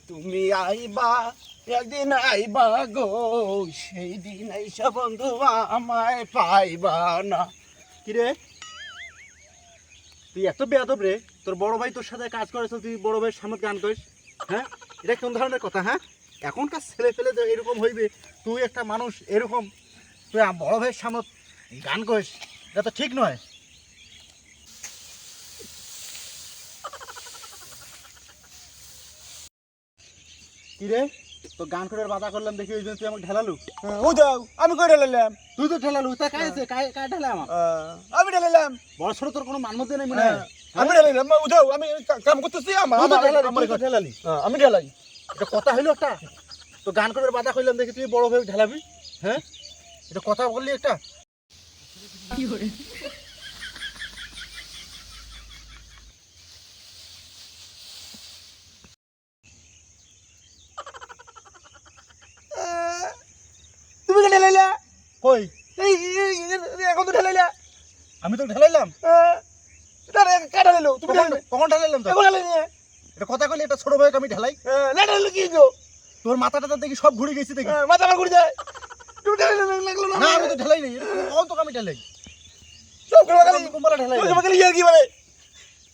তুমি আইবা একদিন আইবা গো, সেই দিন আইসা বন্ধু আমায় পাইবা না। কিরে তুই এত বেয়াদব রে? তোর বড় ভাই তোর সাথে কাজ করেছ, তুই বড় ভাইয়ের সামনে গান করিস? হ্যাঁ, এটা কোন ধরনের কথা? হ্যাঁ, এখনকার ছেলে পেলে তো এরকম হইবে, তুই একটা মানুষ এরকম তুই বড় ভাইয়ের সামনে গান করিস, এটা তো ঠিক নয়। কিরে তো গান করে বাধা করলাম দেখি, ওই জন্য তুই আমাকে ঢেলালু? ও যাও, আমি কই ঢালাইলাম? তুই তো ঢেলালু, তা কায় ঢেলাম? আমি ঢালাইলাম। বড় ছোট তোর কোনো মান মধ্যে নেই মনে হয়? আমি ঢালাইলাম, ও যাও, আমি কাম করতেছি। ঢেলালি? আমি ঢালাই। এটা কথা হইলো একটা? তো গান করে বাধা করলাম দেখি তুই বড় ভাই ঢেলাবি? হ্যাঁ, এটা কথা বললি একটা? কি করে তুমি কে ঢালাইলা? কই এখন তো ঢালাইলা। আমি তো ঢেলাইলাম। কে ঢালাইলো? তুমি কখন ঢেলাইলাম তো? এখন ঢালাই নিয়ে এটা কথা কইলি এটা ছোট ভাইকে আমি ঢেলাই? না ঢালাইলো কি গো? তোর মাথাটা দেখি সব ঘুরে গেছে দেখি। মাথা আমার ঘুরে যায়। তুমি ঢালাইলো লাগলো না আমি তো ঢেলাই নাই, কখন তোকে আমি ঢেলাই? সব করে গেল। কোনবার ঢেলাই? তোমাকে লিয়া কি বলে?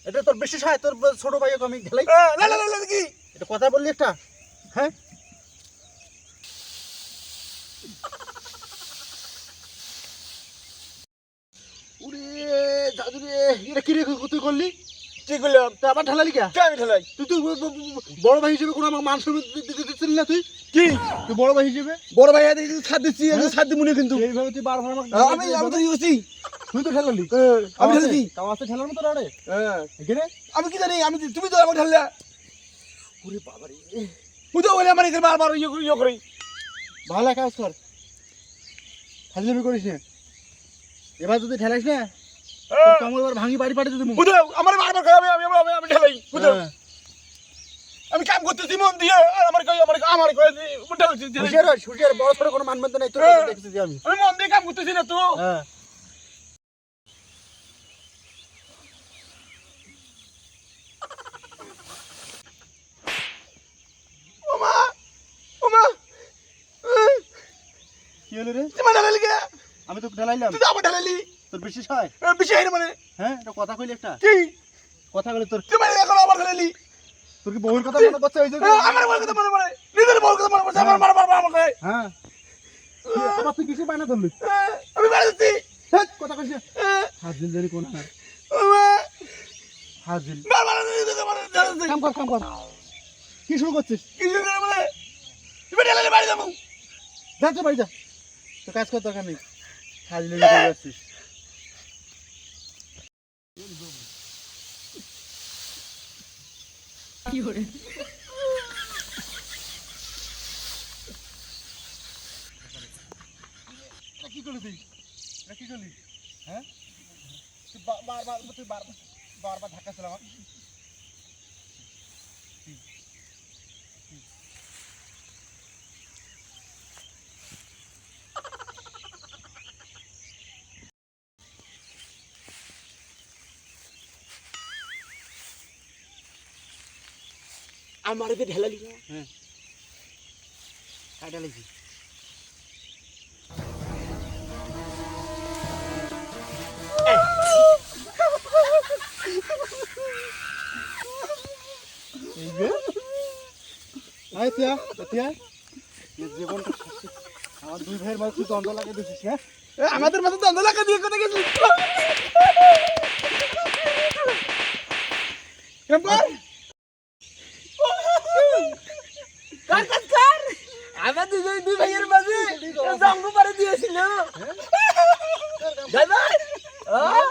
এটা তোর বেশি সায়, তোর ছোট ভাইকে আমি ঢেলাই? না না না কি? এটা কথা বললি একটা? হ্যাঁ, ওরে দাদু রে, এটা কি রে তুই করলি? ঠিক করলাম। তুই আবার ঢালালি কে? কে আমি ঢালাই? তুই তো বড় ভাই হিসেবে কোনো আমার মান সম্মান দিচ্ছিলি না? তুই কি তুই বড় ভাই হিসেবে বড় ভাই আদি ছাড় দিচ্ছি, আমি ছাড় দিমুনি কিন্তু। এইভাবে তুই বারবার আমাকে আমি আমি তো ইউসি। তুই তো ঢালালি। আমি ঢালছি। কামাতে ঢালার মতো রে? হ্যাঁ। এখানে আমি কি জানি, আমি তুমি তো আমাকে ঢাললা। ওরে বাবা রে, বুঝো বলে আমার এখানে বারবার ইয়ে করি। ভালো কাজ কর, ফাজলামি করিস না। এবার যদি ঢেলাইস না কামড় এবার ভাঙি বাড়ি পাঠিয়ে দেবো। বুঝো আমার বারবার কই, আমি ঢালাই। বুঝো আমি কাম করতেছি মন দিয়ে, আর আমার কই ঢালছি। সুশিয়ার বড় ছোট কোনো মানবন্ধ নাই তোর দেখতেছি আমি। আমি মন দিয়ে কাম করতেছি না তো। হ্যাঁ, ওমা ওমা কি হলো রে? তুমি ঢালালি কে? আমি তো ঢেলাইলাম। তুই আবার ঢালালি? তোর বিশেষ হয়? বিষয় মানে হ্যাঁ, এটা কথা কইলি একটা? কি? কথা বলে তোর তুমি এখন আবার ঢালালি? তোর কি বহুর কথা মনে পড়ছে? আমার বউর কথা মনে পড়ে, নিজের বউর কথা মনে পড়ছে। আমার আমাকে হ্যাঁ, আবার তুই কিসে বায়না ধরলি? আমি বাড়াচ্ছি। কথা কইছি হাজিল জানি কোন হার হাজিল। কাম কর কাম কর, কি শুরু করছিস? তুমি ঢালালি বাড়ি যাবো। যা তো বাড়ি যা, তো কাজ কর, দরকার নেই। হাজিল করে যাচ্ছিস। কি করে কি করলি তুই? কি করলি? হ্যাঁ, তুই বারবার ধাক্কা ছিল আমার। আমার এতে ঢালালি না। হ্যাঁ, কাটা লাগছি। এই যে আয় তিয়া তিয়া, এই জীবনটা আমার দুই ভাইয়ের মাঝে তুই দ্বন্দ্ব লাগিয়ে দিছিস। হ্যাঁ, আমাদের মাঝে দ্বন্দ্ব লাগা দিয়ে কোথায় গেছিস? আমার দুই ভাইয়ের মাঝে জঙ্গ পারে দিয়েছিল। ভাই ভাই হ্যাঁ,